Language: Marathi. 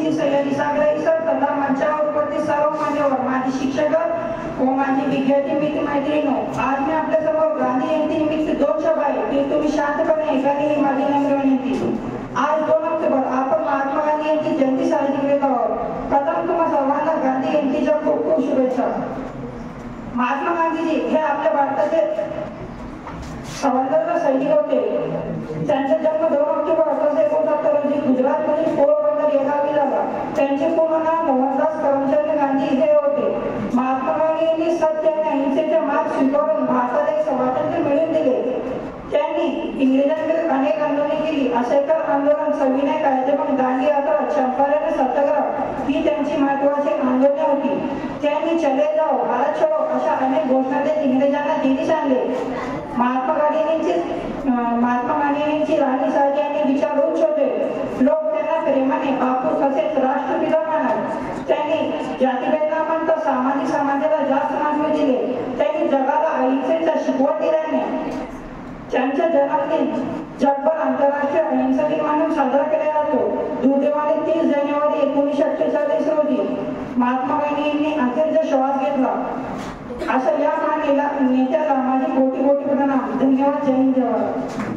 श्री सह्याद्री सागर सर तथा मंचावर उपस्थित सर्व मान्यवर, माझे शिक्षक व माझे विद्यार्थी मित्र मैत्रिणींनो, आज मी आपल्या समोर गांधी जयंती निमित्त 2 शब्द आहे ते तुम्ही शांतपणे ऐकावी ही माझी नम्र विनंती। आज 2 ऑक्टोबर आपण महात्मा गांधी यांची जयंती साजरी करीत आहोत। प्रथम तुम्हा सर्वांना गांधी जयंतीच्या खूप खूप शुभेच्छा। महात्मा गांधीजी हे आपल्या भारताचे स्वातंत्र्य सैनिक होते। त्यांचा जन्म 2 ऑक्टोबर 1869 रोजी गुजरातमधील पोरबंदर या गावी झाला। त्यांचे पूर्ण नाव मोहनदास करमचंद गांधी हे होते। महात्मा गांधी यांनी सत्य आणि अहिंसेचा मार्ग स्वीकारून भारताला एक स्वातंत्र्य मिळवून दिले। त्यांनी इंग्रजांविरुद्ध अनेक आंदोलने केली। असहकार आंदोलन, सविनय कायदेभंग, दांडी यात्रा, चंपारण सत्याग्रह ही त्यांची महत्त्वाची आंदोलने होती। त्यांनी चले जाओ, भारत छोडो अशा अनेक घोषणा देत इंग्रजांना दिल्लीस आणले। महात्मा गांधींची राणी साहेब यांनी विचार उच्च होते। लोक त्यांना प्रेमाने बापू तसेच राष्ट्रपिता मानत। त्यांनी जातीभेद न मानता सामाजिक समाजाला जास्त महत्त्व दिले। त्यांनी जगाला अहिंसेचा शिकवण दिल्याने त्यांचा जन्मदिन जगभर आंतरराष्ट्रीय अहिंसा दिन म्हणून साजरा केला जातो। दुर्दैवाने 30 जानेवारी 1948 रोजी महात्मा गांधी यांनी अखेरचा श्वास घेतला। असं या महान नेत्याला माझी कोटी कोटी प्रणाम। धन्यवाद। जय हिंद, जय भारत।